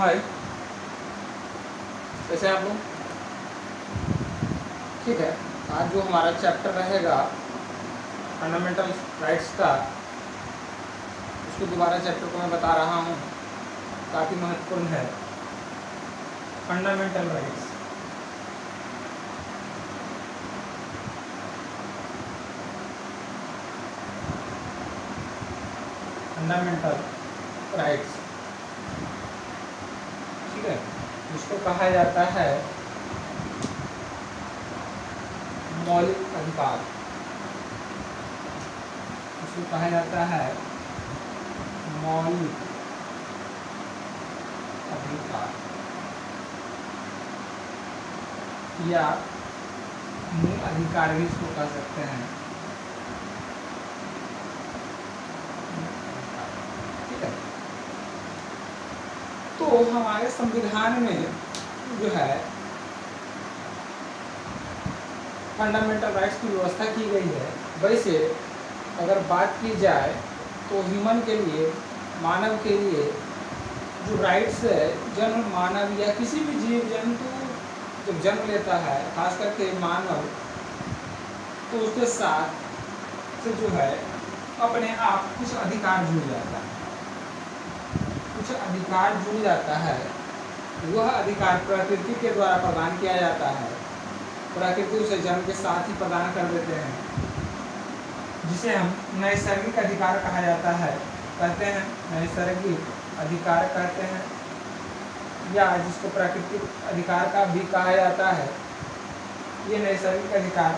हाय, कैसे हैं आप लोग? ठीक है, आज जो हमारा चैप्टर रहेगा फंडामेंटल राइट्स का, उसको दोबारा चैप्टर को मैं बता रहा हूँ, काफ़ी महत्वपूर्ण है। फंडामेंटल राइट्स, फंडामेंटल राइट्स, ठीक है, जिसको कहा जाता है मौलिक अधिकार, इसको कहा जाता है मौलिक अधिकार या मूल अधिकार भी इसको कह सकते हैं। ठीक है, तो हमारे संविधान में जो है फंडामेंटल राइट्स की व्यवस्था की गई है। वैसे अगर बात की जाए तो ह्यूमन के लिए, मानव के लिए जो राइट्स है, जन्म मानव या किसी भी जीव जंतु जब जन्म लेता है, खास करके मानव, तो उसके साथ से जो है अपने आप कुछ अधिकार जुड़ जाता है, कुछ अधिकार जुड़ जाता है। वह अधिकार प्रकृति के द्वारा प्रदान किया जाता है, प्रकृति उसे जन्म के साथ ही प्रदान कर देते हैं, जिसे हम नैसर्गिक अधिकार कहा जाता है, कहते हैं नैसर्गिक अधिकार कहते हैं, या जिसको प्राकृतिक अधिकार का भी कहा जाता है। ये नैसर्गिक अधिकार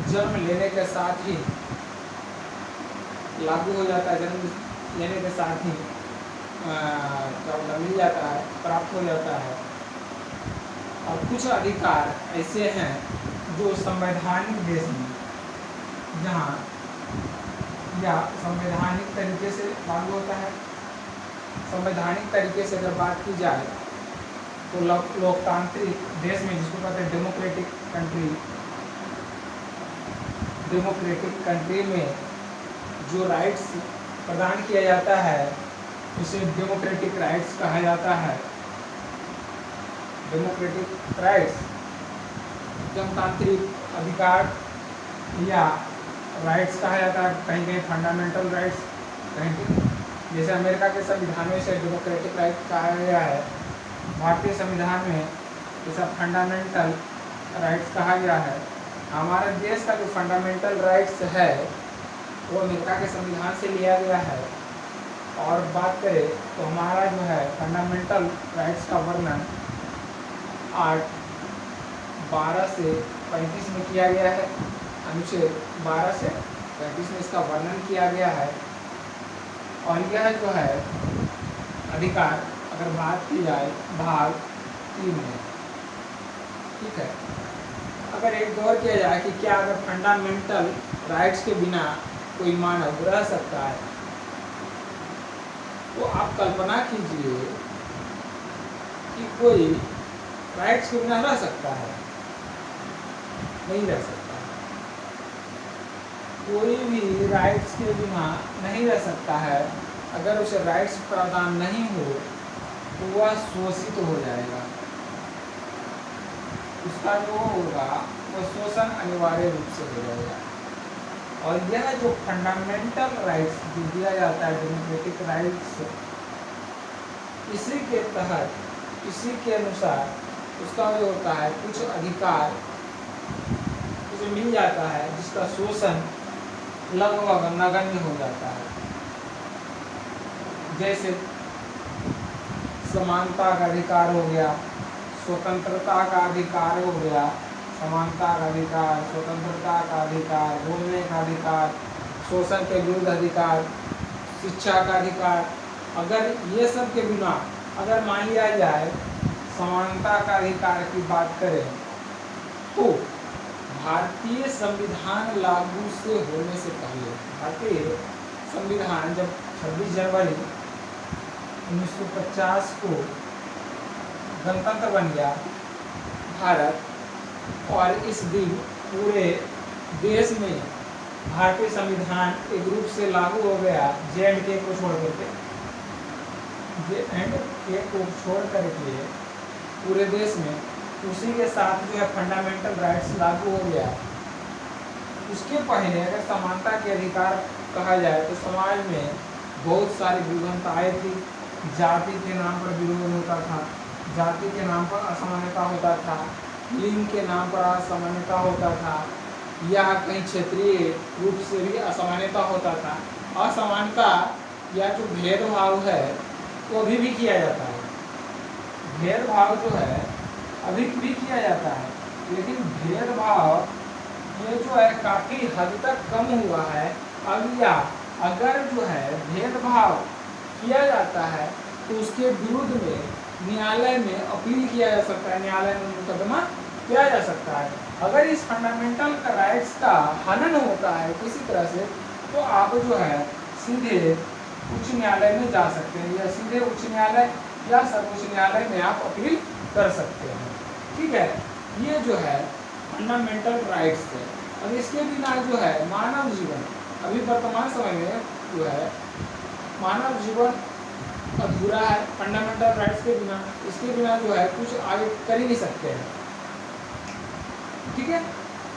जन्म लेने के साथ ही लागू हो जाता है, जन्म लेने के साथ ही मिल जाता है, प्राप्त हो जाता है। और कुछ अधिकार ऐसे हैं जो संवैधानिक देश में, जहाँ या संवैधानिक तरीके से लागू होता है। संवैधानिक तरीके से अगर बात की जाए तो लोकतांत्रिक देश में, जिसको कहते हैं डेमोक्रेटिक कंट्री, डेमोक्रेटिक कंट्री में जो राइट्स प्रदान किया जाता है उसे डेमोक्रेटिक राइट्स कहा जाता है। डेमोक्रेटिक राइट्स, जनतांत्रिक अधिकार या राइट्स कहा जाता है, कहीं कहीं फंडामेंटल राइट्स, कहीं जैसे अमेरिका के संविधान में इसे डेमोक्रेटिक राइट कहा गया है, भारतीय संविधान में इसे फंडामेंटल राइट्स कहा गया है। हमारे देश का जो फंडामेंटल राइट्स है वो अमेरिका के संविधान से लिया गया है। और बात करें तो हमारा जो है फंडामेंटल राइट्स का वर्णन आर्ट 12 से 35 में किया गया है, अनुच्छेद 12 से 35 में इसका वर्णन किया गया है। और यह जो है अधिकार, अगर बात की जाए भाग 3 में, ठीक है, अगर एक गौर किया जाए कि क्या अगर फंडामेंटल राइट्स के बिना कोई मानव रह सकता है, तो आप कल्पना कीजिए कि कोई राइट्स के बिना रह सकता है? नहीं रह सकता। कोई भी राइट्स के बिना नहीं रह सकता है। अगर उसे राइट्स प्रदान नहीं हो तो वह शोषित हो जाएगा, उसका जो होगा वह शोषण अनिवार्य रूप से हो जाएगा। और यह जो फंडामेंटल राइट्स जो दिया जाता है, डेमोक्रेटिक राइट्स, इसी के तहत, इसी के अनुसार उसका जो होता है कुछ अधिकार उसे मिल जाता है, जिसका शोषण लगभग नगण्य हो जाता है। जैसे समानता का अधिकार हो गया, स्वतंत्रता का अधिकार हो गया, समानता का अधिकार, स्वतंत्रता का अधिकार, बोलने का अधिकार, शोषण के विरुद्ध अधिकार, शिक्षा का अधिकार। अगर ये सब के बिना, अगर मान लिया जाए समानता का अधिकार की बात करें, तो भारतीय संविधान लागू से होने से पहले, भारतीय संविधान जब 26 जनवरी 1950 को गणतंत्र बन गया भारत, और इस दिन पूरे देश में भारतीय संविधान एक रूप से लागू हो गया, J&K को छोड़ करके, जे एंड के को छोड़ करके पूरे देश में उसी के साथ जो है फंडामेंटल राइट्स लागू हो गया। उसके पहले अगर समानता के अधिकार कहा जाए तो समाज में बहुत सारी विभिन्नताएं थी। जाति के नाम पर विरोध होता था, जाति के नाम पर असमानता होता था, लिंग के नाम पर असमानता होता था, या कहीं क्षेत्रीय रूप से भी असमानता होता था। असमानता या जो भेदभाव है वो अभी भी किया जाता है। भेदभाव जो है अभी भी किया जाता है, लेकिन भेदभाव ये जो है काफ़ी हद तक कम हुआ है। अब या अगर जो है भेदभाव किया जाता है तो उसके विरुद्ध में न्यायालय में अपील किया जा सकता है, न्यायालय में मुकदमा किया जा सकता है। अगर इस फंडामेंटल राइट्स का हनन होता है किसी तरह से तो आप जो है सीधे उच्च न्यायालय में जा सकते हैं, या सीधे उच्च न्यायालय या सर्वोच्च न्यायालय में आप अपील कर सकते हैं। ठीक है, ये जो है फंडामेंटल राइट्स है। अब इसके बिना जो है मानव जीवन अभी वर्तमान समय में जो है मानव जीवन अधूरा है। फंडामेंटल राइट्स के बिना, इसके बिना जो है कुछ आगे कर ही नहीं सकते हैं। ठीक है,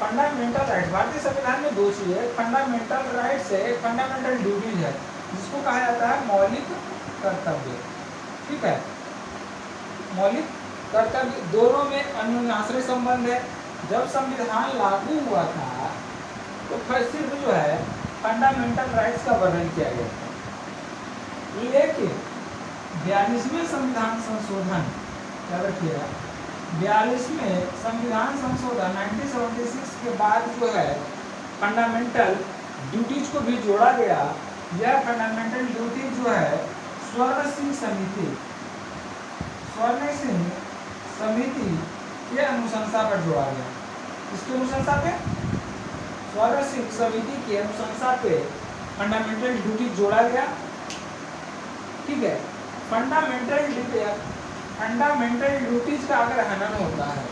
फंडामेंटल राइट्स भारतीय संविधान में दो चीज़ है, फंडामेंटल राइट्स है, फंडामेंटल ड्यूटीज है, जिसको कहा जाता है मौलिक कर्तव्य। ठीक है, मौलिक कर्तव्य दोनों में अन्योन्याश्रय संबंध है। जब संविधान लागू हुआ था तो फिर सिर्फ जो है फंडामेंटल राइट्स का वर्णन किया गया था, लेकिन 42वें संविधान संशोधन, याद रखिएगा 42वें संविधान संशोधन 1976 के बाद जो है फंडामेंटल ड्यूटीज को भी जोड़ा गया। यह फंडामेंटल ड्यूटी जो है स्वर्ण सिंह समिति के अनुशंसा पर जोड़ा गया। इसके अनुशंसा पे, स्वर्ण सिंह समिति की अनुशंसा पे फंडामेंटल ड्यूटी जोड़ा गया। ठीक है, फंडामेंटल ड्यूटीज का अगर हनन होता है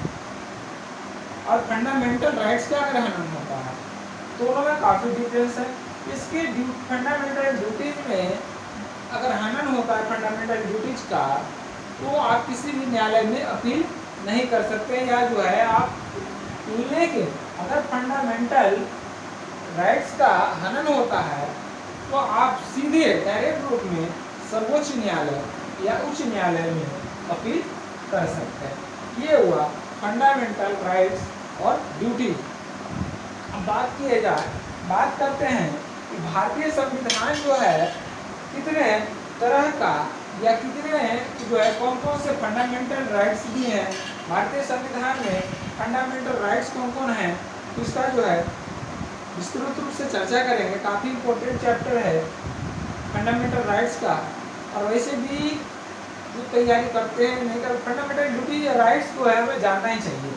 और फंडामेंटल राइट्स का अगर हनन होता है, दोनों में काफ़ी डिफरेंस है। इसके फंडामेंटल ड्यूटीज में अगर हनन होता है फंडामेंटल ड्यूटीज का, तो आप किसी भी न्यायालय में अपील नहीं कर सकते, या जो है आप, लेकिन अगर फंडामेंटल राइट्स का हनन होता है तो आप सीधे डायरेक्ट रूप में सर्वोच्च न्यायालय या उच्च न्यायालय में अपील कर सकते हैं। ये हुआ फंडामेंटल राइट्स और ड्यूटी। अब बात करते हैं कि भारतीय संविधान जो है कितने तरह का या कितने जो है कौन कौन से फंडामेंटल राइट्स भी हैं। भारतीय संविधान में फंडामेंटल राइट्स कौन कौन हैं, तो इसका जो है विस्तृत रूप से चर्चा करेंगे। काफ़ी इम्पोर्टेंट चैप्टर है फंडामेंटल राइट्स का, और वैसे भी जो तैयारी करते हैं नहीं कर, फंडामेंटल ड्यूटी या राइट्स जो है हमें जानना ही चाहिए।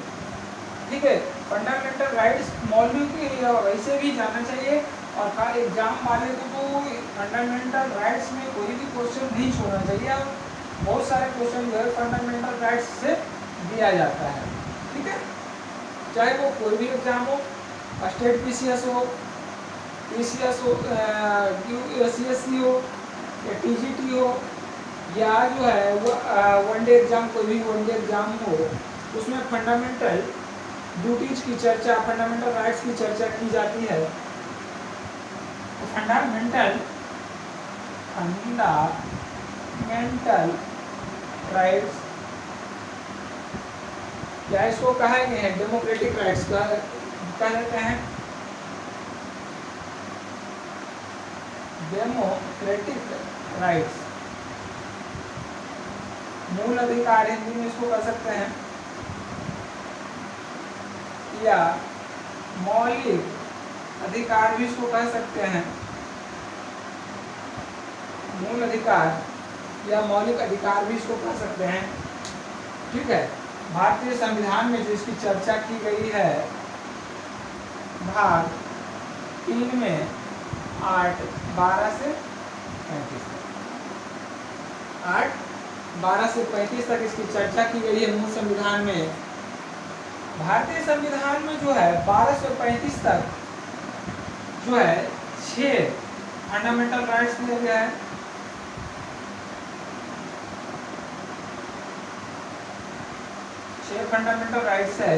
ठीक है, फंडामेंटल राइट्स मौलिक वैसे भी जानना चाहिए, और हर एग्जाम वाले को तो फंडामेंटल राइट्स में कोई भी क्वेश्चन नहीं छोड़ना चाहिए। और बहुत सारे क्वेश्चन जो है फंडामेंटल राइट्स से दिया जाता है। ठीक है, चाहे वो कोई भी एग्जाम हो, स्टेट PCS हो, PCS हो, CSC हो, या TGT हो, या जो है वो वनडे एग्जाम, कोई भी वनडे एग्जाम हो, उसमें फंडामेंटल ड्यूटीज की चर्चा, फंडामेंटल राइट्स की चर्चा की जाती है। फंडामेंटल राइट्स क्या इसको कहा गया है, डेमोक्रेटिक राइट्स का कहते हैं। डेमोक्रेटिक राइट्स मूल अधिकार हिंदी में इसको कह सकते हैं, या मौलिक अधिकार भी इसको कह सकते हैं। मूल अधिकार या मौलिक अधिकार भी इसको कह सकते हैं। ठीक है, भारतीय संविधान में जो इसकी चर्चा की गई है भाग 3 में 8, 12 से 35 8, 12 से 35 तक इसकी चर्चा की गई है मूल संविधान में। भारतीय संविधान में जो है 12 से 35 तक जो है 6 फंडामेंटल राइट्स दिया गया है। 6 फंडामेंटल राइट्स है।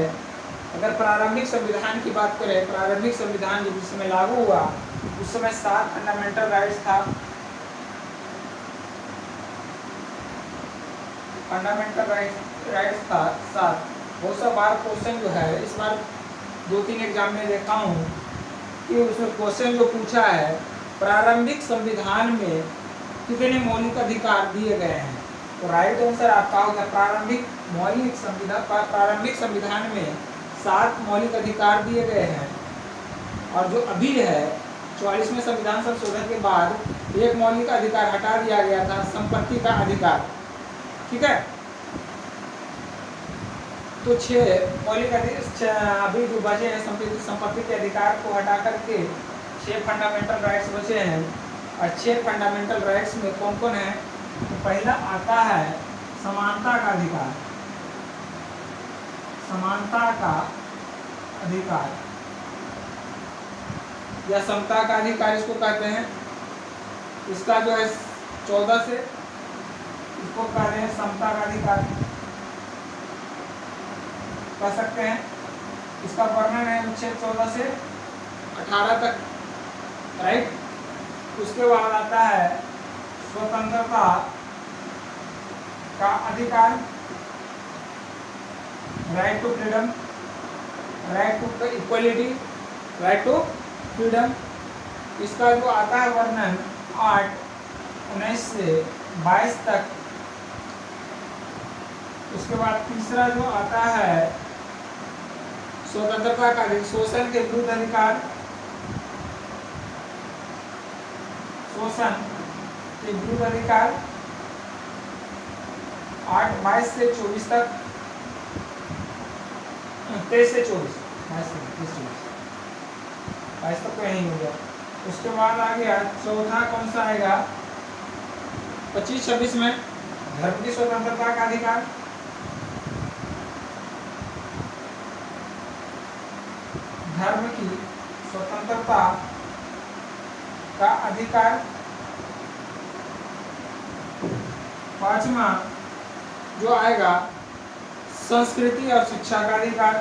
अगर प्रारंभिक संविधान की बात करें, प्रारंभिक संविधान जब जिस समय लागू हुआ उस समय 7 फंडामेंटल राइट्स था। फंडामेंटल राइट्स था 7। बहुत सा बार क्वेश्चन जो है, इस बार 2-3 एग्जाम में देखा हूँ कि उसमें क्वेश्चन जो पूछा है, प्रारंभिक संविधान में कितने मौलिक अधिकार दिए गए हैं। तो राइट आंसर आपका होगा प्रारंभिक संविधान में 7 मौलिक अधिकार दिए गए हैं। और जो अभी है 44वें संविधान संशोधन के बाद एक मौलिक अधिकार हटा दिया गया था, संपत्ति का अधिकार। ठीक है, तो 6 मौलिक अधिकार अभी जो बचे हैं, संपत्ति के अधिकार को हटा करके 6 फंडामेंटल राइट्स बचे हैं। और 6 फंडामेंटल राइट्स में कौन कौन है? तो पहला आता है समानता का अधिकार। समानता का अधिकार या समता का अधिकार इसको कहते हैं। इसका जो है 14 से, इसको कह रहे हैं समता का अधिकार कह सकते हैं। इसका वर्णन है अनुच्छेद 14 से 18 तक, राइट। उसके बाद आता है स्वतंत्रता का अधिकार, right to freedom, right to equality, right to freedom. इसका जो आता है वर्णन 8-19 से 22 तक। उसके बाद तीसरा जो आता है स्वतंत्रता का शोषण के विरुद्ध अधिकार, शोषण के विरुद्ध अधिकार 8-22 से 24 तक, 23 से 24, 22 तक तो यही हो गया। उसके बाद आ गया चौथा, कौन सा आएगा 25-26 में धर्म की स्वतंत्रता का अधिकार। धर्म की स्वतंत्रता का अधिकार। पांचवा जो आएगा संस्कृति और शिक्षा का अधिकार।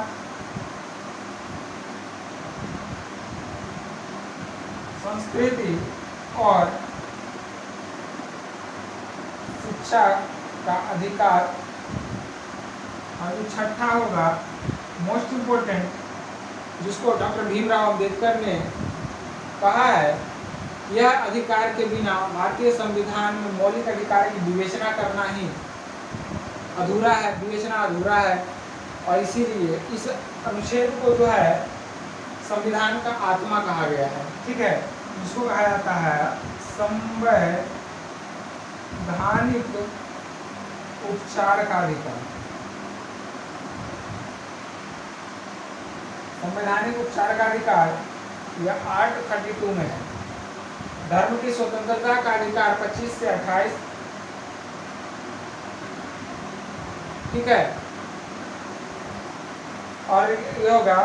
संस्कृति और शिक्षा का अधिकार। और जो छठा होगा मोस्ट इम्पोर्टेंट, जिसको डॉक्टर भीमराव अंबेडकर ने कहा है, यह अधिकार के बिना भारतीय संविधान में मौलिक अधिकार की विवेचना करना ही अधूरा है, विवेचना अधूरा है। और इसीलिए इस अनुच्छेद को जो है संविधान का आत्मा कहा गया है। ठीक है, जिसको कहा जाता है संवैधानिक उपचार का अधिकार। संवैधानिक उपचार का अधिकार यह 832 में है। धर्म की स्वतंत्रता का अधिकार 25 से 28। ठीक है, और ये होगा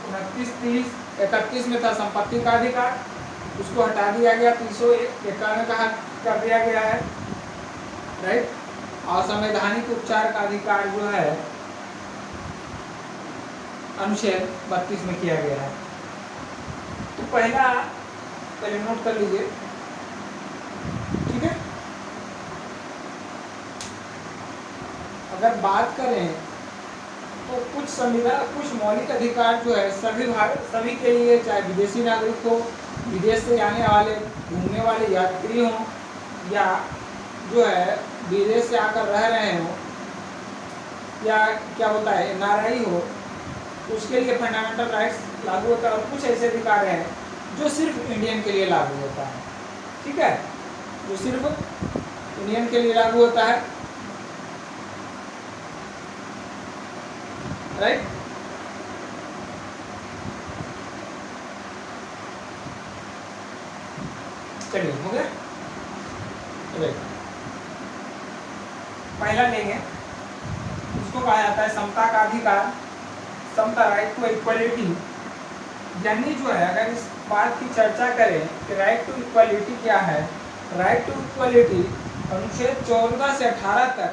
29, 30, 31 में था संपत्ति का अधिकार, उसको हटा दिया गया, 351 का कर दिया गया है, राइट। और संवैधानिक उपचार का अधिकार जो है अनुच्छेद 32 में किया गया है। तो पहले नोट कर लीजिए, ठीक है। अगर बात करें तो कुछ मौलिक अधिकार जो है सभी के लिए, चाहे विदेशी नागरिक हो, विदेश से आने वाले घूमने वाले यात्री हों, या जो है विदेश से आकर रह रहे हों, या क्या होता है NRI हो, उसके लिए फंडामेंटल राइट्स लागू होता है। और कुछ ऐसे अधिकार हैं जो सिर्फ इंडियन के लिए लागू होता है। ठीक है, जो सिर्फ इंडियन के लिए लागू होता है, राइट। चलिए, हो गया। पहला लेंगे, उसको कहा जाता है समता का अधिकार, समता, राइट टू इक्वलिटी। यानी जो है, अगर इस बात की चर्चा करें कि राइट टू इक्वलिटी क्या है, राइट टू इक्वलिटी अनुच्छेद 14 से 18 तक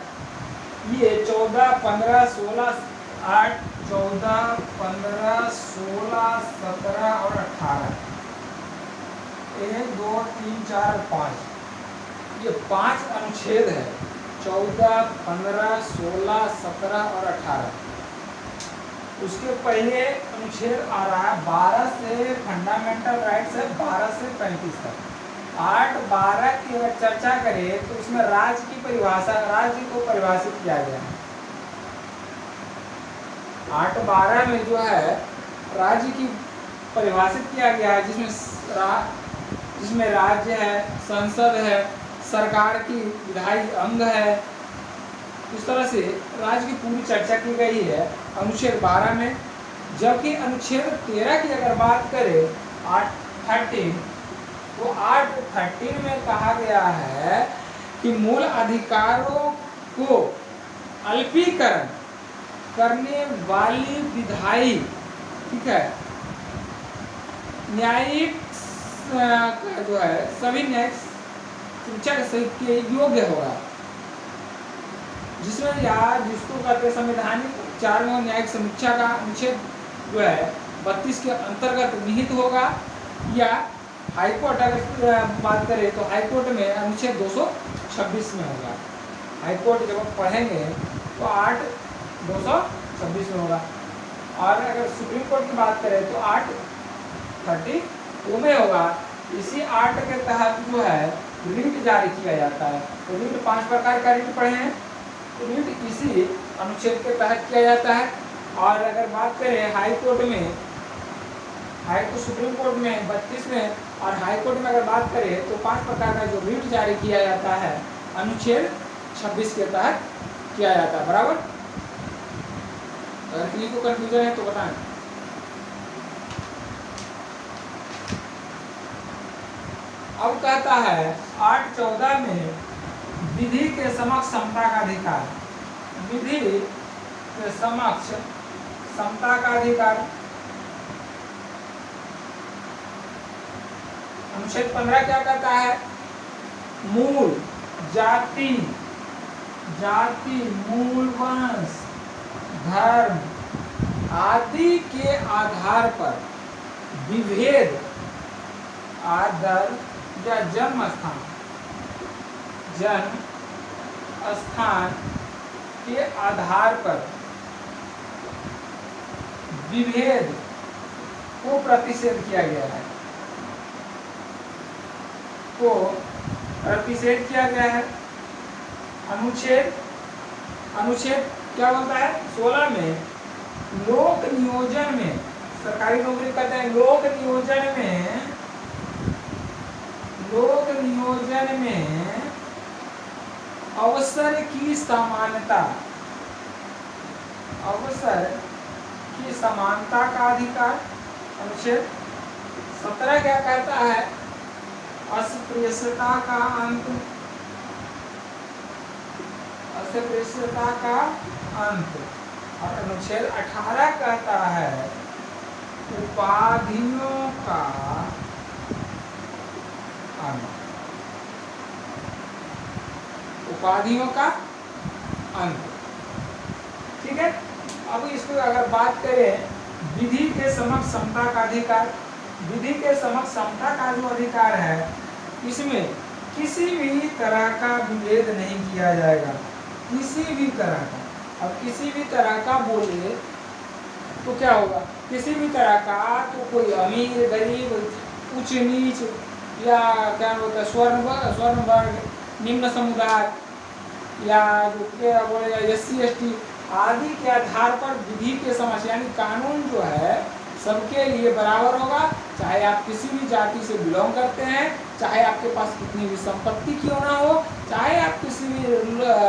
ये 14, 15, 16, 8, 14, 15, 16, 17 और 18, 1, 2, 3, 4, 5, ये 5 अनुच्छेद है। 14, 15, 16, 17 और 18। उसके पहले अनुच्छेद आ रहा है 12 से फंडामेंटल राइट्स है, 12 से 35 तक। 8, 12 की अगर चर्चा करें तो उसमें राज्य की परिभाषा, राज्य को परिभाषित किया गया है। 8, 12 में जो है राज्य की परिभाषित किया गया है, जिसमें राज्य है, संसद है, सरकार की विधायी अंग है। इस तरह से राज्य की पूरी चर्चा की गई है अनुच्छेद 12 में। जबकि अनुच्छेद 13 की अगर बात करें 8.13, तो 8.13 में कहा गया है कि मूल अधिकारों को अल्पीकरण करने वाली विधायी, ठीक है, न्यायिक जो है सभी न्यायिक शिक्षा के योग्य होगा, जिसमें या जिसको कहते हैं संवैधानिक 4वें न्यायिक समीक्षा का अनुच्छेद जो है 32 के अंतर्गत निहित होगा। या हाईकोर्ट अगर बात करें तो हाईकोर्ट में अनुच्छेद 226 में होगा। हाईकोर्ट जब आप पढ़ेंगे तो 8, 226 में होगा। और अगर सुप्रीम कोर्ट की बात करें तो 8.32 में होगा। इसी 8 के तहत जो है रिट जारी किया जाता है। तो रिट 5 प्रकार का रिट पढ़े हैं, रिट इसी अनुच्छेद के तहत किया जाता है। और अगर बात करें हाई कोर्ट में, सुप्रीम कोर्ट में 32 में, और हाई कोर्ट में अगर बात करें तो 5 प्रकार का जो रिट जारी किया जाता है अनुच्छेद 26 के तहत किया जाता है। बराबर? अगर किसी को कंफ्यूजन है तो बताएं। अब कहता है 8.14 में विधि के समक्ष समता का अधिकार। विधि के समक्ष समता का अधिकार। अनुच्छेद 15 क्या कहता है? मूल जाति, मूल वंश, धर्म आदि के आधार पर विभेद, आदर या जन्म स्थान के आधार पर विभेद को प्रतिषेध किया गया है। अनुच्छेद क्या बोलता है? 16 में लोक नियोजन में, सरकारी नौकरी कहते हैं, लोक नियोजन में अवसर की समानता का अधिकार। अनुच्छेद 17 क्या कहता है? अस्पृश्यता का अंत। और अनुच्छेद 18 कहता है उपाधियों का अंत। ठीक है। अब इसको अगर बात करें विधि के समक्ष समता का अधिकार, विधि के समक्ष समता का जो अधिकार है, इसमें किसी भी तरह का विभेद नहीं किया जाएगा, किसी भी तरह का। अब किसी भी तरह का बोले तो क्या होगा? किसी भी तरह का, तो कोई अमीर गरीब, उच्च नीच, या क्या बोलते हैं स्वर्ण वर्ग, निम्न समुदाय, या जो क्या बोलेगा SC ST आदि के आधार पर विधि के समक्ष, यानी कानून जो है सबके लिए बराबर होगा। चाहे आप किसी भी जाति से बिलोंग करते हैं, चाहे आपके पास कितनी भी संपत्ति क्यों ना हो, चाहे आप किसी भी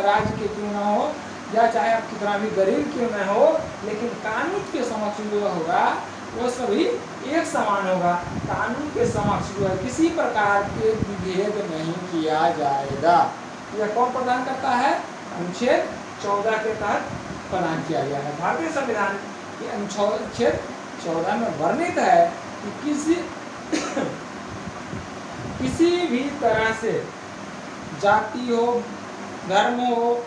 राज्य के क्यों ना हो, या चाहे आप कितना भी गरीब क्यों ना हो, लेकिन कानून के समक्ष जो होगा वो सभी एक समान होगा। कानून के समक्ष जो है किसी प्रकार के विभेद नहीं किया जाएगा। यह कौन प्रदान करता है? अनुच्छेद 14 के तहत प्रदान किया गया है। भारतीय संविधान के अनुच्छेद 14 में वर्णित है कि किसी भी तरह से जाति हो, धर्म हो,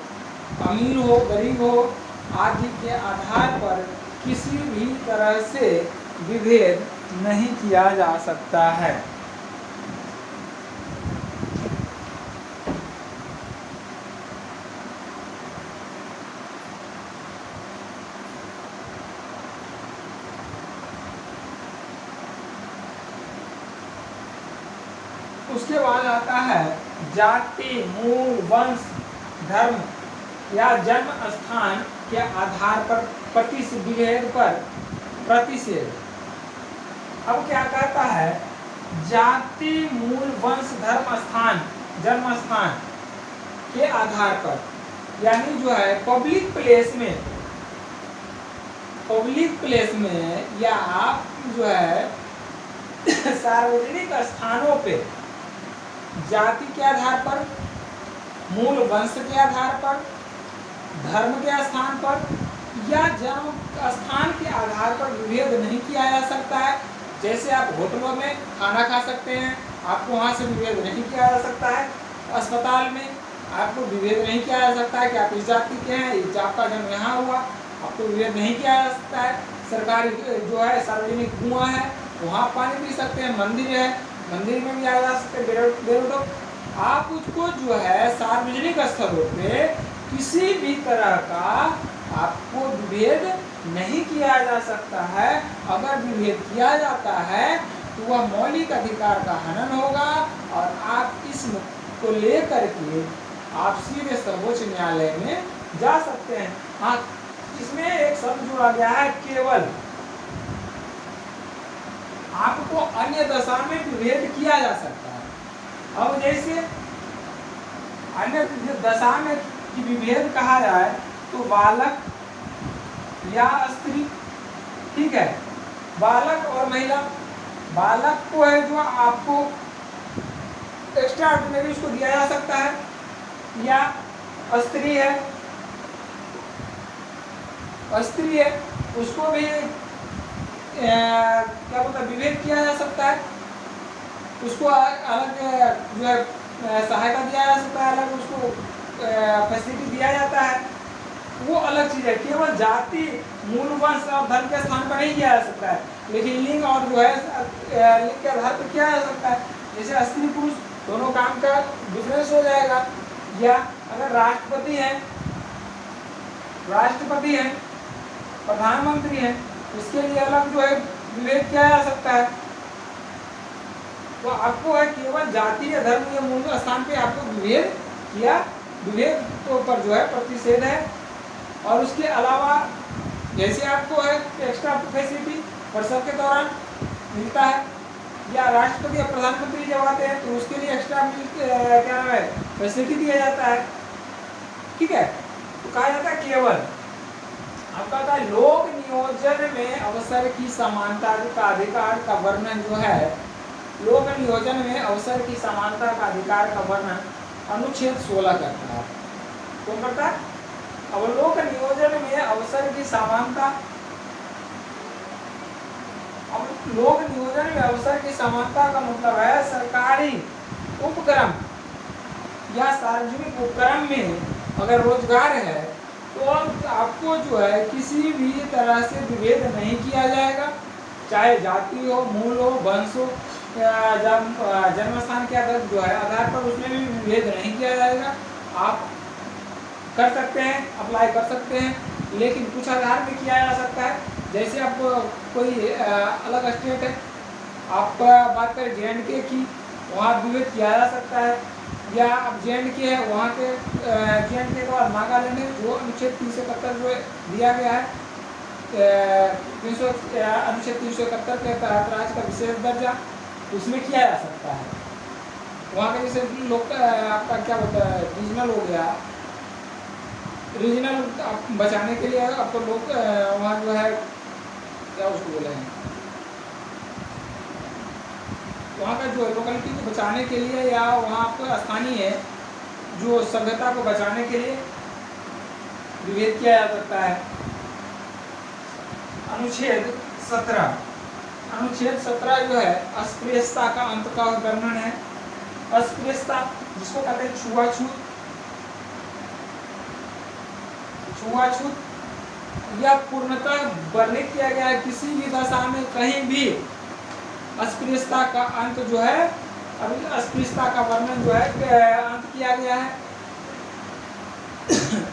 अमीर हो गरीब हो आदि के आधार पर किसी भी तरह से विभेद नहीं किया जा सकता है। उसके बाद आता है जाति, मूल, वंश, धर्म या जन्म स्थान के आधार पर विभेद पर प्रतिषेध। अब क्या कहता है, जाति, मूल, वंश, धर्म, स्थान, जन्म स्थान के आधार पर, यानी जो है पब्लिक प्लेस में या जो है सार्वजनिक स्थानों पे जाति के आधार पर, मूल वंश के आधार पर, धर्म के स्थान पर या जन्म स्थान के आधार पर विभेद नहीं किया जा सकता है। जैसे आप होटलों में खाना खा सकते हैं, आपको वहाँ से विभेद नहीं किया जा सकता है। अस्पताल में आपको विभेद नहीं किया जा सकता है कि आप इस जाति के हैं, आपका जन्म यहाँ हुआ, आपको विभेद नहीं किया जा सकता है। सरकारी जो है सार्वजनिक कुआं है, वहाँ पानी पी सकते हैं। मंदिर है, मंदिर में भी आ जा सकते हैं। आप उसको जो है सार्वजनिक स्थलों पे किसी भी तरह का आपको विभेद नहीं किया जा सकता है। अगर विभेद किया जाता है तो वह मौलिक अधिकार का हनन होगा और आप इसको लेकर के आप सीधे सर्वोच्च न्यायालय में जा सकते हैं। हाँ, इसमें एक शब्द जोड़ा गया है, केवल। आपको अन्य दशा में विभेद किया जा सकता है। अब जैसे अन्य दशा में कि विभेद कहा जाए तो बालक या स्त्री, ठीक है, बालक और महिला। बालक को है जो आपको एक्स्ट्रा ऑर्डिनरी उसको दिया जा सकता है, या स्त्री है उसको भी क्या बोलते हैं विभेद किया जा सकता है। उसको अलग जो है सहायता दिया जा सकता है, अलग उसको फैसिलिटी दिया जाता है, वो अलग चीज़ है। केवल जाति, मूल, वंश और धर्म के स्थान पर नहीं किया जा सकता है, लेकिन लिंग और जो है लिंग के आधार पर किया जा सकता है। जैसे स्त्री पुरुष दोनों काम का डिफरेंस हो जाएगा। या अगर राष्ट्रपति है, प्रधानमंत्री है, इसके लिए अलग जो है विभेद किया जा सकता है। तो आपको है केवल जाति या धर्म या मूल स्थान पे आपको विभेद तो पर जो है प्रतिषेध है। और उसके अलावा जैसे आपको है एक्स्ट्रा फैसिलिटी प्रसव के दौरान मिलता है, या राष्ट्रपति या प्रधानमंत्री जब आते हैं तो उसके लिए एक्स्ट्रा क्या नाम है फैसिलिटी दिया जाता है, ठीक है। तो कहा जाता है केवल। अब कहता है लोक नियोजन में अवसर की समानता का अधिकार का वर्णन जो है, लोक नियोजन में अवसर की समानता का अधिकार का वर्णन अनुच्छेद 16 करता है। कौन करता है? अब लोक नियोजन में अवसर की समानता, अब लोक नियोजन में अवसर की समानता का मतलब है सरकारी उपक्रम या सार्वजनिक उपक्रम में अगर रोजगार है तो आपको जो है किसी भी तरह से विभेद नहीं किया जाएगा, चाहे जाति हो, मूल हो, वंश हो, जन्म स्थान के आधार जो है आधार पर उसमें भी विभेद नहीं किया जाएगा। आप कर सकते हैं, अप्लाई कर सकते हैं, लेकिन कुछ आधार पे किया जा सकता है। जैसे आप कोई अलग स्टेट है, आप बात करें J&K की, वहाँ विभेद किया जा सकता है। या आप J&K है, वहाँ के J&K के बाद नागालैंड है, जो अनुच्छेद 371 जो दिया गया है, अनुच्छेद 371 के तहत राज्य का विशेष दर्जा, उसमें किया जा सकता है। वहाँ का जैसे लोग आपका क्या होता है रीजनल हो गया, रीजनल बचाने के लिए आपको लोग वहाँ जो है क्या उसको बोले हैं, वहाँ का जो लोकेलिटी को बचाने के लिए या वहाँ आपको स्थानीय जो सभ्यता को बचाने के लिए विभेद किया जा सकता है। अनुच्छेद 17 जो है अस्पृश्यता का अंत का वर्णन है। अस्पृश्यता जिसको कहते हैं छुआछूत, छुआछूत या पूर्णतः वर्णित किया गया है, किसी भी दशा में कहीं भी अस्पृश्यता का अंत जो है, अभी अस्पृश्यता का वर्णन जो है अंत किया गया है।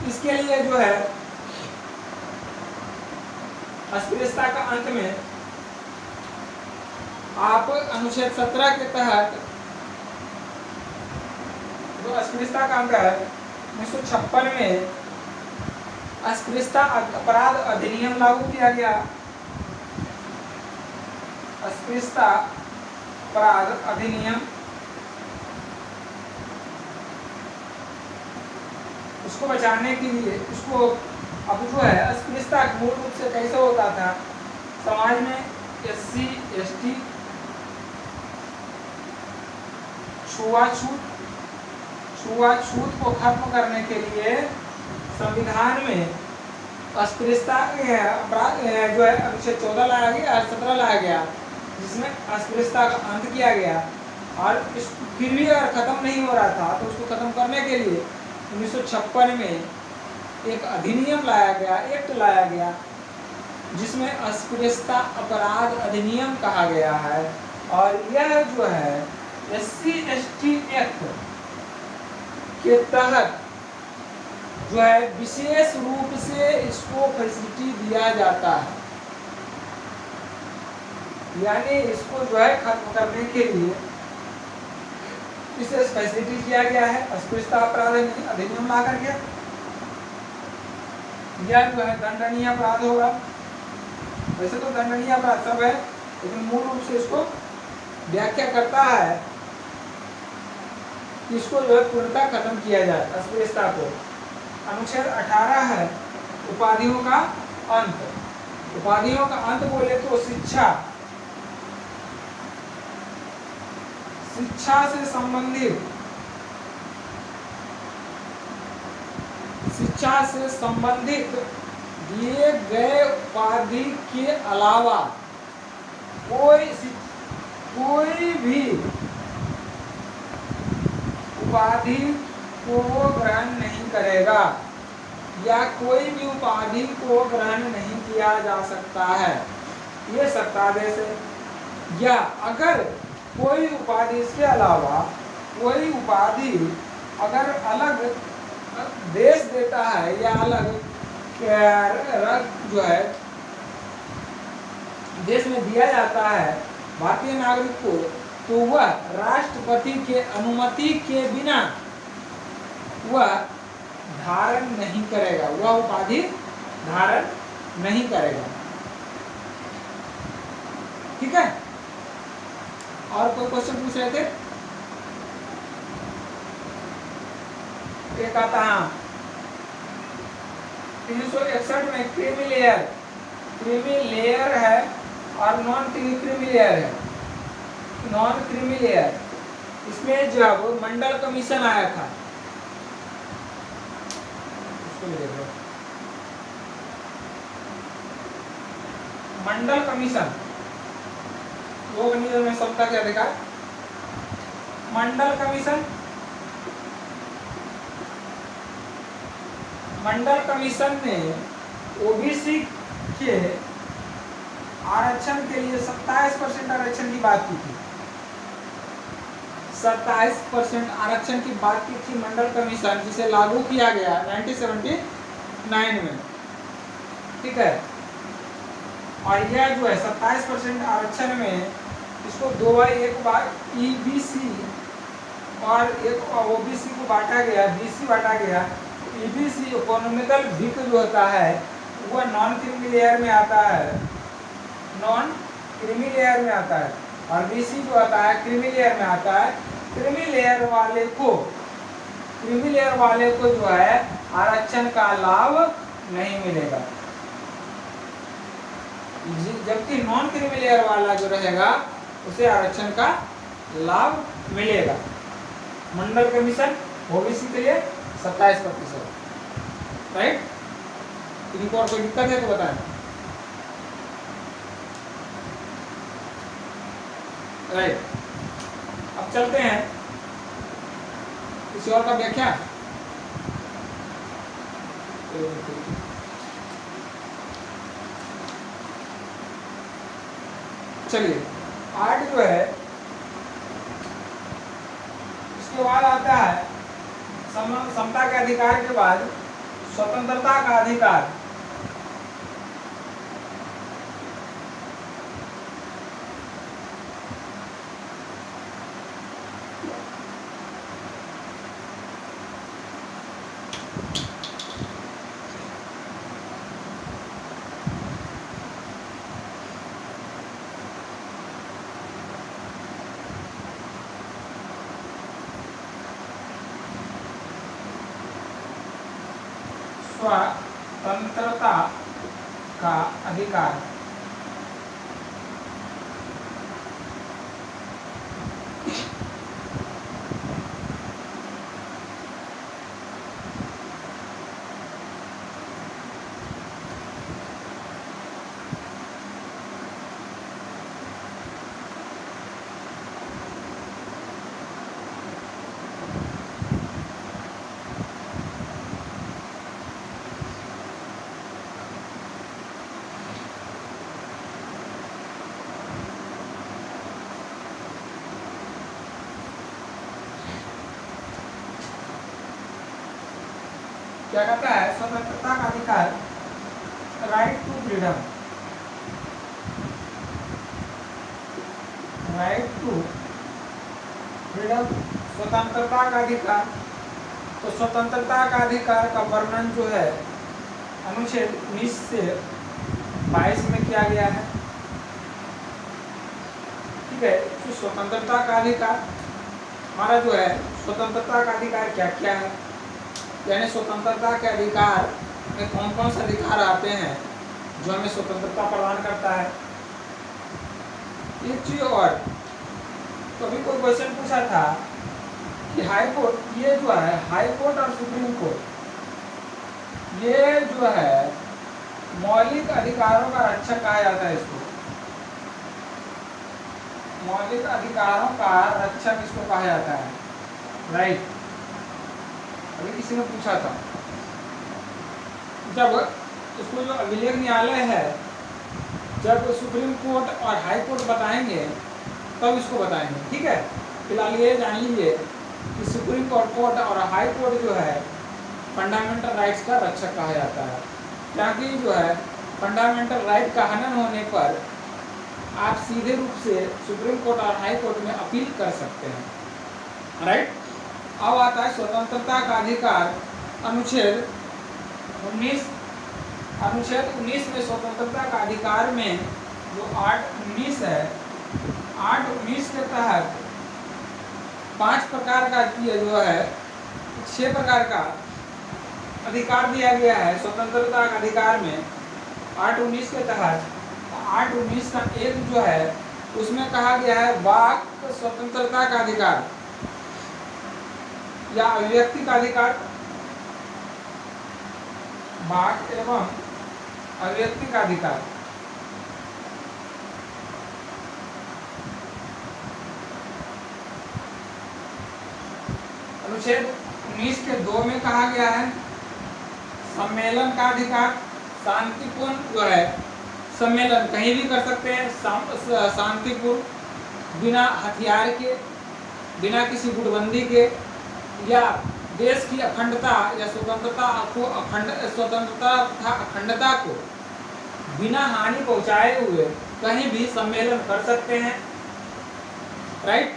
इसके लिए जो है अस्पृश्यता का अंत में आप अनुच्छेद 17 के तहत जो अस्पृश्यता का अंत है 1956 में अस्पृश्यता अपराध अधिनियम लागू किया गया। अस्पृश्यता अपराध अधिनियम, उसको बचाने के लिए उसको अब जो है अस्पृश्यता मूल रूप से कैसे होता था, समाज में SC ST छुआछूत को खत्म करने के लिए संविधान में अस्पृश्यता जो है अनुच्छेद 14 लाया गया, 17 लाया गया, जिसमें अस्पृश्यता का अंत किया गया। और फिर भी अगर खत्म नहीं हो रहा था तो उसको खत्म करने के लिए 1956 में एक अधिनियम लाया गया, एक्ट लाया गया, जिसमें अस्पृश्यता अपराध अधिनियम कहा गया है। और यह जो है SC ST एक्ट के तहत जो है विशेष रूप से इसको फैसिलिटी दिया जाता है, यानी इसको जो है खत्म करने के लिए विशेष फैसिलिटी किया गया है। अस्पृश्यता अपराध अधिनियम ला करके यह जो है दंडनीय अपराध होगा। वैसे तो दंडनीय अपराध सब है, लेकिन मूल रूप से इसको व्याख्या करता है कि इसको जो है पूर्णतः खत्म किया जाए अस्पृश्यता को। अनुच्छेद 18 है उपाधियों का अंत। उपाधियों का अंत बोले तो शिक्षा से संबंधित दिए गए उपाधि के अलावा कोई भी उपाधि को ग्रहण नहीं करेगा या कोई भी उपाधि को ग्रहण नहीं किया जा सकता है, ये सत्तादेश है। या अगर कोई उपाधि, इसके अलावा कोई उपाधि अगर अलग देश देता है या अलग जो है देश में दिया जाता है भारतीय नागरिक को, तो वह राष्ट्रपति के अनुमति के बिना वह धारण नहीं करेगा, वह उपाधि धारण नहीं करेगा। ठीक है, और कोई क्वेश्चन पूछ रहे थे? एक आता है 361 में क्रीमी लेयर है और नॉन क्रीमी लेयर है। नॉन क्रीमी लेयर, इसमें जब मंडल कमीशन आया था, मंडल कमीशन लोक नियम में सबका क्या देखा, मंडल कमीशन ने ओबीसी के आरक्षण के लिए 27% आरक्षण की बात की थी। 27% आरक्षण की बात की थी मंडल कमीशन, जिसे लागू किया गया 1979 में। ठीक है, और यह जो है 27% आरक्षण में इसको दो बार, एक बार ईबीसी और एक ओबीसी को बांटा गया, बीसी बांटा गया। ईबीसी इकोनॉमिकल वीक जो होता है वह नॉन क्रीमी लेयर में आता है, नॉन क्रीमी लेयर में आता है, और बीसी जो आता है क्रीमी लेयर में आता है। क्रीमी लेयर वाले को जो है आरक्षण का लाभ नहीं मिलेगा, जबकि नॉन क्रीमी लेयर वाला जो रहेगा उसे आरक्षण का लाभ मिलेगा। मंडल कमीशन ओबीसी के लिए 27%, राइट। इनको और कोई दिक्कत है तो बताएं। राइट, अब चलते हैं किसी और का व्याख्या। चलिए 8 जो है, इसके बाद आता है समता के अधिकार के बाद स्वतंत्रता का अधिकार। स्वतंत्रता का अधिकार। क्या कहता है? स्वतंत्रता का अधिकार, right to freedom, right to freedom, स्वतंत्रता का अधिकार। तो स्वतंत्रता का अधिकार का वर्णन जो है अनुच्छेद 19 से 22 में किया गया है। ठीक है, तो स्वतंत्रता का अधिकार हमारा जो है, स्वतंत्रता का अधिकार क्या क्या है, यानी स्वतंत्रता के अधिकार में कौन कौन से अधिकार आते हैं जो हमें स्वतंत्रता प्रदान करता है। एक चीज और, कभी कोई क्वेश्चन पूछा था कि हाई कोर्ट, ये जो है हाई कोर्ट और सुप्रीम कोर्ट, ये जो है मौलिक अधिकारों का रक्षक कहा जाता है। इसको मौलिक अधिकारों का रक्षक इसको कहा जाता है, राइट। अभी किसी ने पूछा था, जब इसको जो अभिलेख न्यायालय है, जब सुप्रीम कोर्ट और हाई कोर्ट बताएंगे तब इसको बताएंगे। ठीक है, फिलहाल ये जान लीजिए कि सुप्रीम कोर्ट और हाई कोर्ट जो है फंडामेंटल राइट्स का रक्षक कहा जाता है, क्योंकि जो है फंडामेंटल राइट का हनन होने पर आप सीधे रूप से सुप्रीम कोर्ट और हाई कोर्ट में अपील कर सकते हैं, राइट। अब आता है स्वतंत्रता का अधिकार, अनुच्छेद 19 में स्वतंत्रता का अधिकार में जो 8-19 है, 8-19 के तहत 5 प्रकार का जो है 6 प्रकार का अधिकार दिया गया है स्वतंत्रता का अधिकार में 8-19 के तहत। 8-19 का एक जो है उसमें कहा गया है वाक स्वतंत्रता का अधिकार या अभिव्यक्ति का अधिकार, वाक एवं अभिव्यक्ति का अधिकार। अनुच्छेद 19 के 2 में कहा गया है सम्मेलन का अधिकार, शांतिपूर्ण जो है सम्मेलन कहीं भी कर सकते हैं, शांतिपूर्ण, बिना हथियार के, बिना किसी गुटबंदी के, या देश की अखंडता या स्वतंत्रता तथा अखंडता को बिना हानि पहुंचाए हुए कहीं भी सम्मेलन कर सकते हैं, राइट।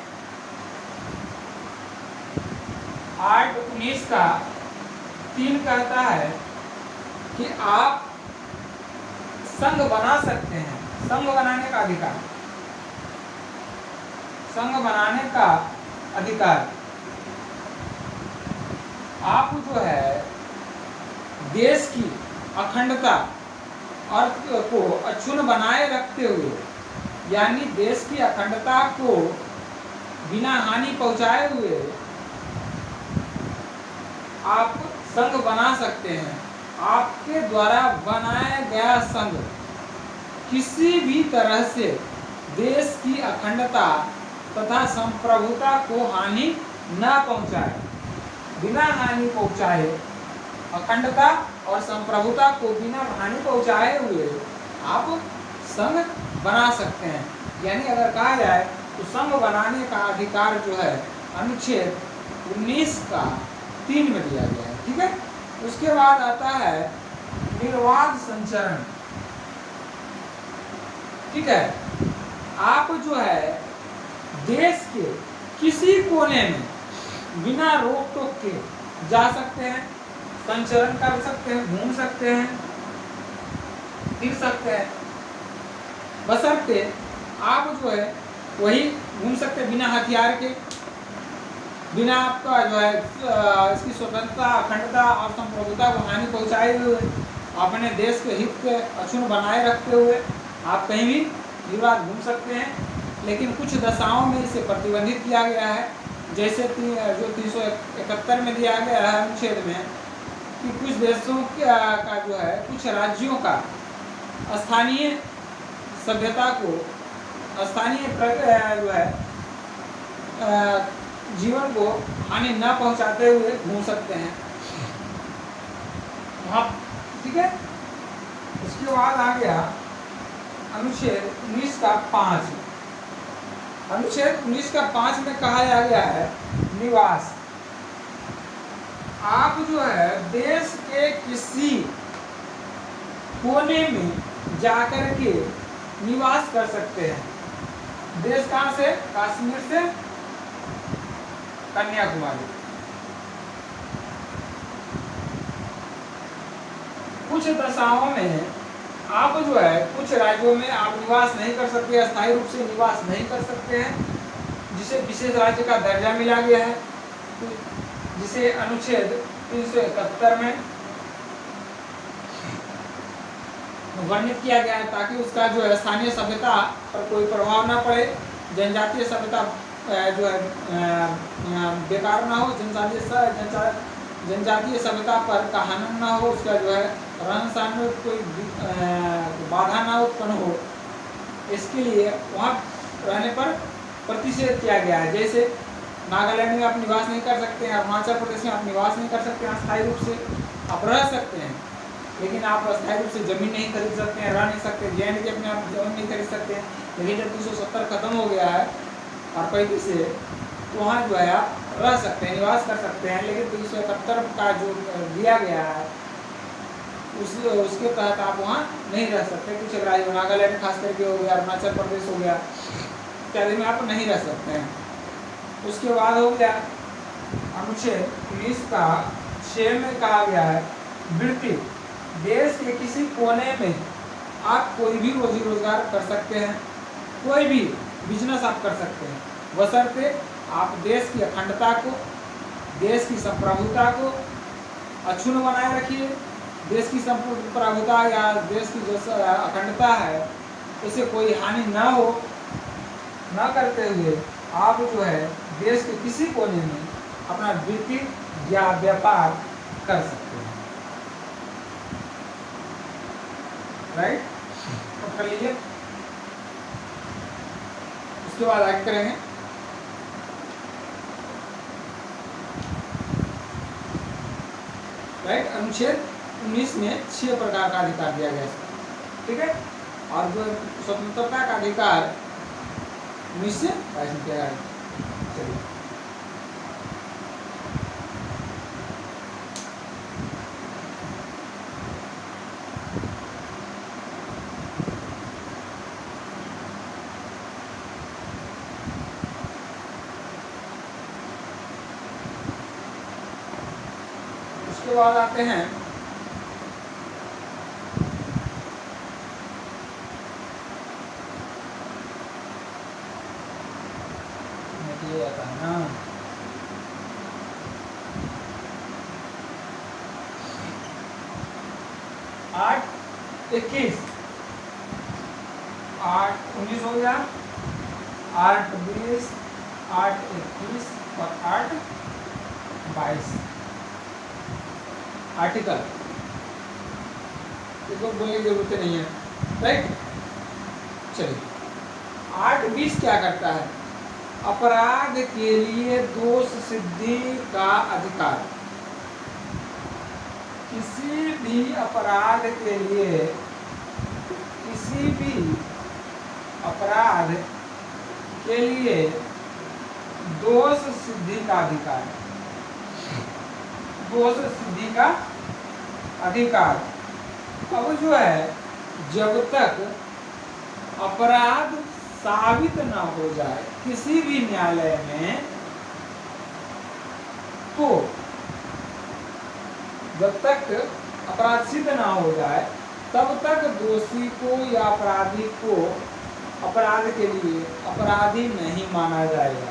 8-19 का 3 कहता है कि आप संघ बना सकते हैं, संघ बनाने का अधिकार, संघ बनाने का अधिकार। आप जो है देश की अखंडता और को अक्षुण्ण बनाए रखते हुए, यानी देश की अखंडता को बिना हानि पहुंचाए हुए आप संघ बना सकते हैं। आपके द्वारा बनाया गया संघ किसी भी तरह से देश की अखंडता तथा संप्रभुता को हानि न पहुंचाए, बिना हानि पहुंचाए अखंडता और संप्रभुता को बिना हानि पहुंचाए हुए आप संघ बना सकते हैं। यानी अगर कहा जाए तो संघ बनाने का अधिकार जो है अनुच्छेद 19 का 3 में दिया गया है। ठीक है, उसके बाद आता है निर्वाध संचरण। ठीक है, आप जो है देश के किसी कोने में बिना रोक टोक के जा सकते हैं, संचरण कर सकते हैं, घूम सकते हैं, फिर सकते हैं, बशर्ते आप जो है वही घूम सकते हैं बिना हथियार के, बिना आपका जो है इसकी स्वतंत्रता, अखंडता और संप्रभुता को हानि पहुंचाए हुए, अपने देश के हित के अक्षुण्ण बनाए रखते हुए आप कहीं भी निर्वाध घूम सकते हैं। लेकिन कुछ दशाओं में इसे प्रतिबंधित किया गया है, जैसे जो 371 में दिया गया है अनुच्छेद में कि कुछ देशों का जो है, कुछ राज्यों का स्थानीय सभ्यता को, स्थानीय जो है जीवन को हानि न पहुंचाते हुए घूम सकते हैं वहाँ। ठीक है, उसके बाद आ गया अनुच्छेद 19 का 5। अनुच्छेद 19 का 5 में कहा गया है निवास। आप जो है देश के किसी कोने में जाकर के निवास कर सकते हैं। देश कहाँ से? कश्मीर से कन्याकुमारी। कुछ दशाओं में आप जो है कुछ राज्यों में आप निवास नहीं कर सकते, अस्थायी रूप से निवास नहीं कर सकते हैं, जिसे विशेष राज्य का दर्जा मिला गया है, जिसे अनुच्छेद 371 में वर्णित किया गया है, ताकि उसका जो है स्थानीय सभ्यता पर कोई प्रभाव ना पड़े, जनजातीय सभ्यता जो है बेकार ना हो, जनजातीय सभ्यता पर का हनन ना हो, उसका जो है रहन सहन में कोई बाधा ना उत्पन्न हो, इसके लिए वहाँ रहने पर प्रतिषेध किया गया है। जैसे नागालैंड में आप निवास नहीं कर सकते हैं, अरुणाचल प्रदेश में आप निवास नहीं कर सकते हैं, अस्थायी रूप से आप रह सकते हैं, लेकिन आप अस्थायी रूप से जमीन नहीं खरीद सकते हैं, रह नहीं सकते। जे अपने आप जमीन नहीं खरीद सकते हैं, लेकिन जब 370 खत्म हो गया है और 35 से, तो वहाँ जो है आप रह सकते हैं, निवास कर सकते हैं। लेकिन 371 का जो दिया गया है उसके तहत आप वहाँ नहीं रह सकते। कुछ राज्य नागालैंड खास करके हो गया, अरुणाचल प्रदेश हो गया इत्यादि में आप नहीं रह सकते हैं। उसके बाद हो गया अनुच्छेद 19 का 6 में कहा गया है वृत्ति। देश के किसी कोने में आप कोई भी रोजी रोजगार कर सकते हैं, कोई भी बिजनेस आप कर सकते हैं, बशर्ते आप देश की अखंडता को, देश की संप्रभुता को अक्षुण्ण बनाए रखिए। देश की संप्रभुता या देश की जो अखंडता है उसे कोई हानि ना हो, न करते हुए आप जो है देश के किसी कोने में अपना वृत्ति या व्यापार कर सकते हैं। राइट, तो कर लीजिए। उसके बाद आगे करेंगे राइट। अनुच्छेद 19 में 6 प्रकार का अधिकार दिया गया है, ठीक है। और जो स्वतंत्रता का अधिकार 19 से 22 में किया गया है। चलिए उसके बाद आते हैं ना 8-21 8-19 हो गया, 8-20 8-21 और 8-22 आर्टिकल, इसको बोलने की जरूरत नहीं है, राइट। चलिए 8-20 क्या करता है? अपराध के लिए दोष सिद्धि का अधिकार। किसी भी अपराध के लिए, किसी भी अपराध के लिए दोष सिद्धि का अधिकार, दोष सिद्धि का अधिकार। अब जो है, जब तक अपराध साबित ना हो जाए किसी भी न्यायालय में, तो जब तक अपराध सिद्ध ना हो जाए तब तक दोषी को या अपराधी को अपराध के लिए अपराधी नहीं माना जाएगा।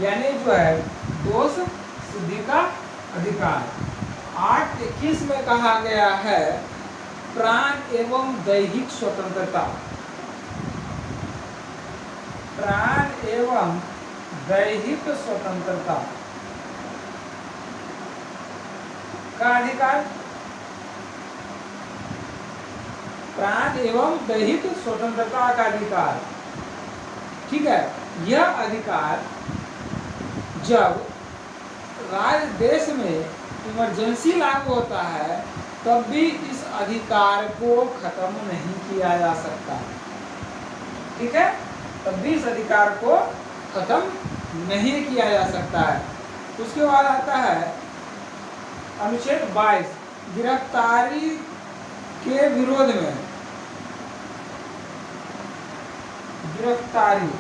यानी जो है दोष सिद्धि का अधिकार। 8:21 में कहा गया है प्राण एवं दैहिक स्वतंत्रता, प्राण एवं दैहिक स्वतंत्रता का अधिकार, प्राण एवं दैहिक स्वतंत्रता का अधिकार। ठीक है, यह अधिकार जब राज्य देश में इमरजेंसी लागू होता है तब भी इस अधिकार को खत्म नहीं किया जा सकता। ठीक है, तब भी इस अधिकार को खत्म नहीं किया जा सकता है। उसके बाद आता है अनुच्छेद 22, गिरफ्तारी के विरोध में, गिरफ्तारी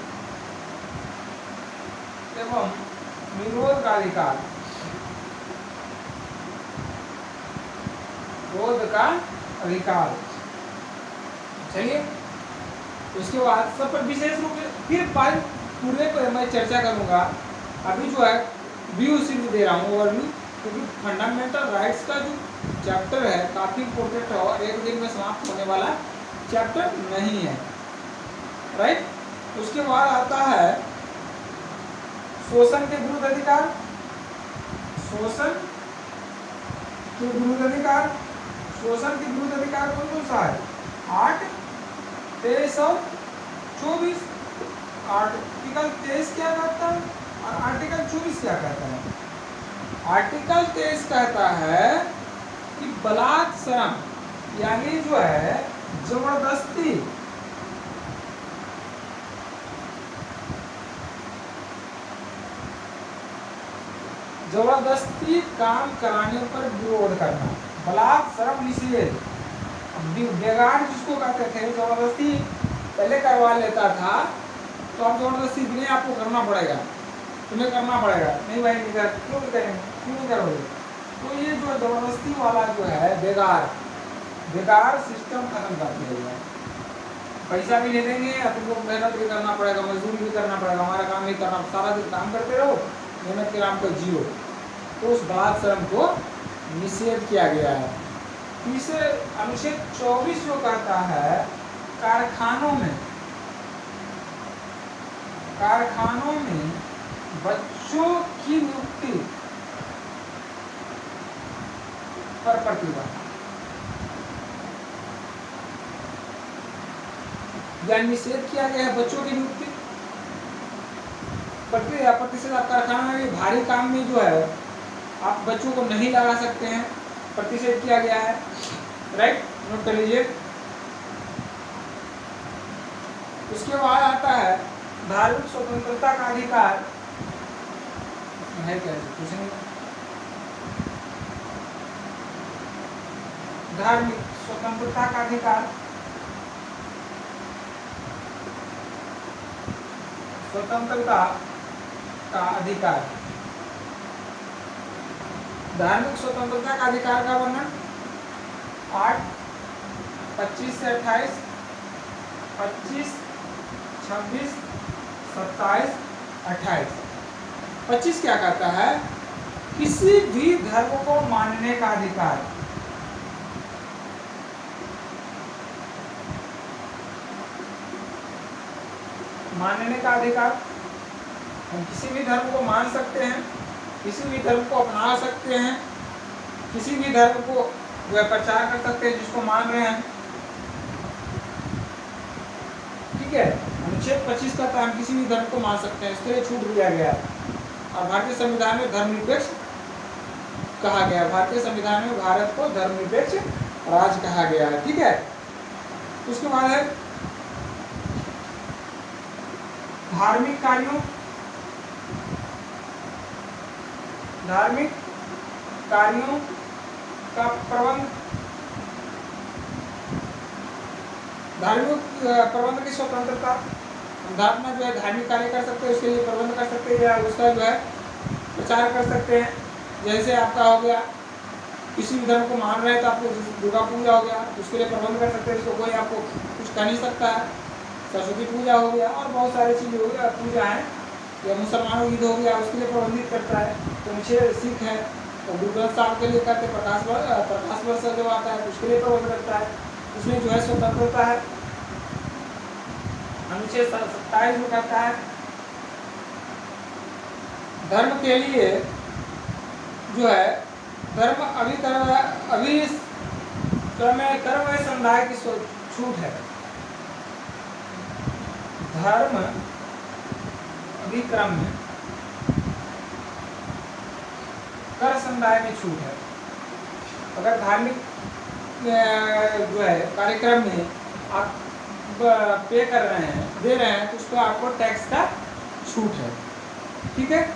एवं विरोध का अधिकार, विरोध का अधिकार। चलिए, उसके बाद सब पर विशेष रूप से फिर पूरे पर मैं चर्चा करूंगा। अभी जो है व्यू सिर्फ दे रहा हूँ ओवरव्यू, क्योंकि फंडामेंटल राइट्स का जो चैप्टर है काफ़ी इम्पोर्टेंट है और एक दिन में समाप्त होने वाला चैप्टर नहीं है, राइट। उसके बाद आता है शोषण के विरुद्ध अधिकार, शोषण के विरुद्ध अधिकार। शोषण के विरुद्ध अधिकार कौन कौन सा है? 8, 23 और 24। आर्टिकल 23 क्या कहता है और आर्टिकल 24 क्या कहता है? आर्टिकल 23 कहता है कि बलात्सरम यानी जो है जबरदस्ती, जबरदस्ती काम कराने पर विरोध करना, बलात्सरम निषेध। बेगार जिसको कहते थे, जबरदस्ती पहले करवा लेता था तो अब जबरदस्ती नहीं आपको करना पड़ेगा, तुम्हें करना पड़ेगा। नहीं भाई नहीं कर, क्यों नहीं करेंगे, क्यों नहीं करोगे? तो ये जो जबरदस्ती वाला जो है बेगार सिस्टम खत्म कर दिया गया। पैसा भी नहीं देंगे, तुमको मेहनत भी करना पड़ेगा, मजदूरी भी करना पड़ेगा, हमारा काम नहीं करना, सारा दिन काम करते रहो, मेहनत के नाम पर जियो। तो उस बलात्सरम को निषेध किया गया है। तीसरे अनुच्छेद 24 जो कहता है कारखानों में बच्चों की नियुक्ति पर प्रतिबंध, या निषेध किया गया है बच्चों की नियुक्ति प्रतिशत। आप कारखाना में भारी काम में जो है आप बच्चों को नहीं लगा सकते हैं, प्रतिषेध किया गया है, राइट, नोट कर लीजिए। उसके बाद आता है धार्मिक स्वतंत्रता का अधिकार है। क्या कुछ नहीं, धार्मिक स्वतंत्रता का अधिकार, स्वतंत्रता का अधिकार, धार्मिक स्वतंत्रता का अधिकार का वर्णन 8, 25 से 28, 25, 26, 27, 28। 25 क्या कहता है? किसी भी धर्म को मानने का अधिकार, मानने का अधिकार। हम किसी भी धर्म को मान सकते हैं, किसी भी धर्म को अपना सकते हैं, किसी भी धर्म को वह प्रचार कर सकते हैं जिसको मान रहे हैं। ठीक है, अनुच्छेद 25 का हम किसी भी धर्म को मान सकते हैं, इसके लिए छूट दिया गया है। और भारतीय संविधान में धर्मनिरपेक्ष कहा गया है। भारतीय संविधान में भारत को धर्मनिरपेक्ष राज्य कहा गया है। ठीक है, उसके बाद है धार्मिक कार्यों का प्रबंध, धार्मिक प्रबंध की स्वतंत्रता। हम अपना जो है धार्मिक कार्य कर सकते हैं, उसके लिए प्रबंध कर सकते हैं या उसका जो है प्रचार कर सकते हैं। जैसे आपका हो गया किसी भी धर्म को मान रहे हैं तो आपको दुर्गा पूजा हो गया, उसके लिए प्रबंध कर सकते हैं, इसको कोई आपको कुछ कह नहीं सकता है। सरस्वती पूजा हो गया और बहुत सारी चीज़ें हो गया, पूजा है या मुसलमानों ईद हो गया, उसके लिए प्रबंधित करता है। तो मुझे सिख है तो गुरु ग्रंथ साहब के लिए करते, प्रकाश वर्ष जो आता है उसके लिए प्रबंध करता है, उसमें जो है स्वतंत्रता है। अनुच्छेद 27 में कहता है धर्म के लिए जो है धर्म कर्म समुदाय की छूट है। धर्म अभिक्रम में कर समुदाय में छूट है। अगर धार्मिक जो है कार्यक्रम में आप पे कर रहे हैं, दे रहे हैं, तो उसको आपको टैक्स का छूट है। ठीक है,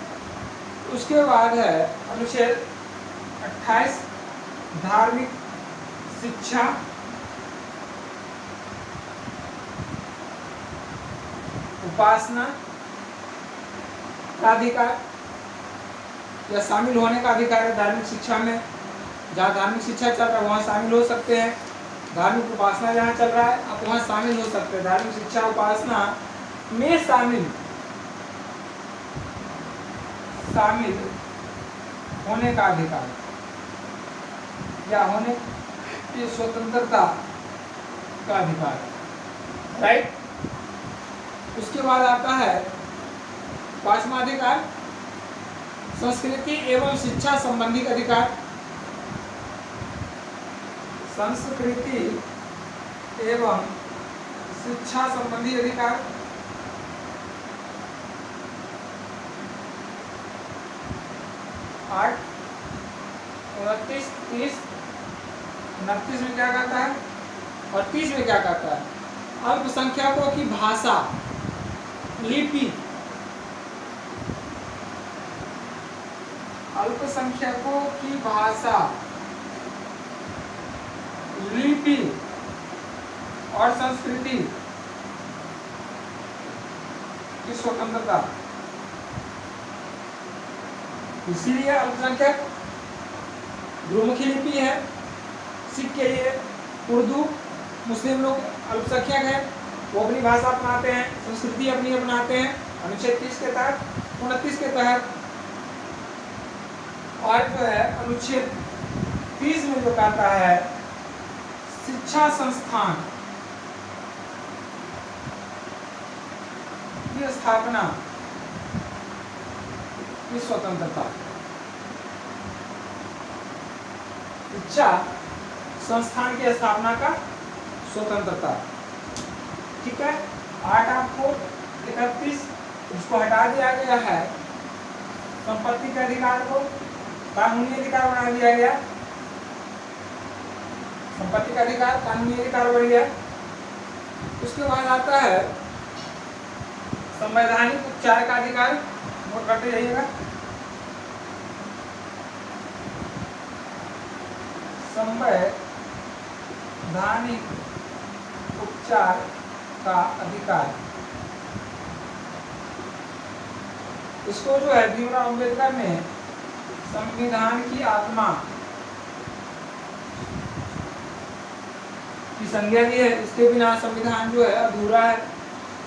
उसके बाद है अनुच्छेद 28 धार्मिक शिक्षा, उपासना का अधिकार या शामिल होने का अधिकार है। धार्मिक शिक्षा में जहाँ धार्मिक शिक्षा चल रहा है वहाँ शामिल हो सकते हैं। धार्मिक उपासना जहाँ चल रहा है आप वहाँ शामिल हो सकते हैं। धार्मिक शिक्षा उपासना में शामिल होने का अधिकार या होने की स्वतंत्रता का अधिकार, राइट। उसके बाद आता है 5वां अधिकार संस्कृति एवं शिक्षा संबंधी अधिकार। संस्कृति एवं शिक्षा संबंधी अधिकार। आठ 29, 30, 29 में क्या कहता है और 30 में क्या कहता है? अल्पसंख्यकों की भाषा, लिपि, अल्पसंख्यकों की भाषा, लिपि और संस्कृति की स्वतंत्रता। इसीलिए अल्पसंख्यक गुरुमुखी लिपि है। सिख के लिए उर्दू, मुस्लिम लोग अल्पसंख्यक है, वो अपनी भाषा अपनाते हैं, संस्कृति अपनी अपनाते हैं अनुच्छेद 30 के तहत, 29 के तहत। और जो है अनुच्छेद 30 में जो कहता है शिक्षा संस्थान की स्थापना की स्वतंत्रता। शिक्षा संस्थान की स्थापना का स्वतंत्रता। ठीक है, 8 आपको 31 उसको हटा दिया गया है। संपत्ति के अधिकार को कानूनी अधिकार बना दिया गया। संपत्ति का अधिकार कानूनी अधिकार बढ़ गया। उसके बाद आता है संवैधानिक उपचार का अधिकार। नोट करते जाइएगा। संवैधानिक उपचार का अधिकार, इसको जो है भीमराव अंबेडकर ने संविधान की आत्मा की संज्ञा दी है। इसके बिना संविधान जो है अधूरा है,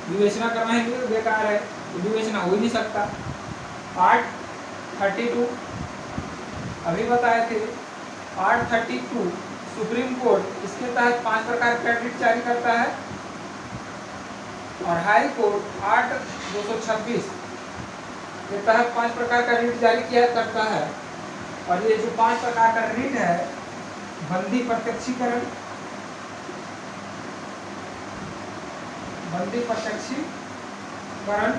विवेचना करना ही बेकार है, विवेचना हो ही नहीं सकता। पार्ट 32 अभी बताए थे। पार्ट 32 सुप्रीम कोर्ट इसके तहत 5 प्रकार का रिट जारी करता है और हाई कोर्ट 8/226 के तहत 5 प्रकार का रिट जारी किया करता है। और ये जो 5 प्रकार का रिट है, बंदी प्रत्यक्षीकरण, बंदी प्रत्यक्षीकरण,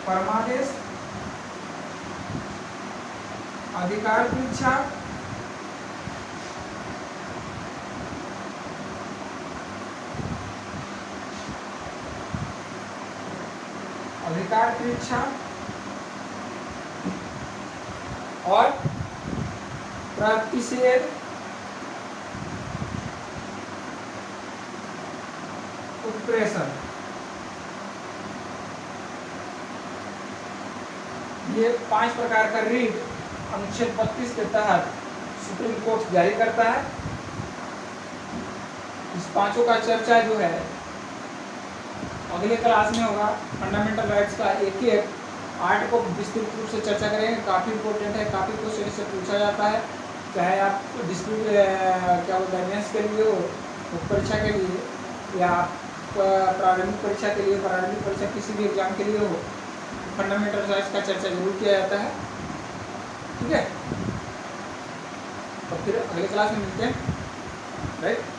परमादेश, अधिकार की इच्छा, अधिकार की इच्छा और प्रतिषेध उत्प्रेषण, ये 5 प्रकार का रीट अनुच्छेद 32 के तहत सुप्रीम कोर्ट जारी करता है। इस पांचों का चर्चा जो है अगले क्लास में होगा। फंडामेंटल राइट्स का एक एक आर्ट को विस्तृत रूप से चर्चा करेंगे। काफ़ी इंपॉर्टेंट है, काफ़ी क्वेश्चन इससे पूछा जाता है, चाहे आप डिस्प्यूट क्या बोलते हैं मेंस के लिए हो, परीक्षा के लिए, या प्रारंभिक परीक्षा के लिए, प्रारंभिक परीक्षा किसी भी एग्जाम के लिए हो, फंडामेंटल राइट्स का चर्चा जरूर किया जाता है। ठीक है, तो फिर अगले क्लास में मिलते हैं, राइट।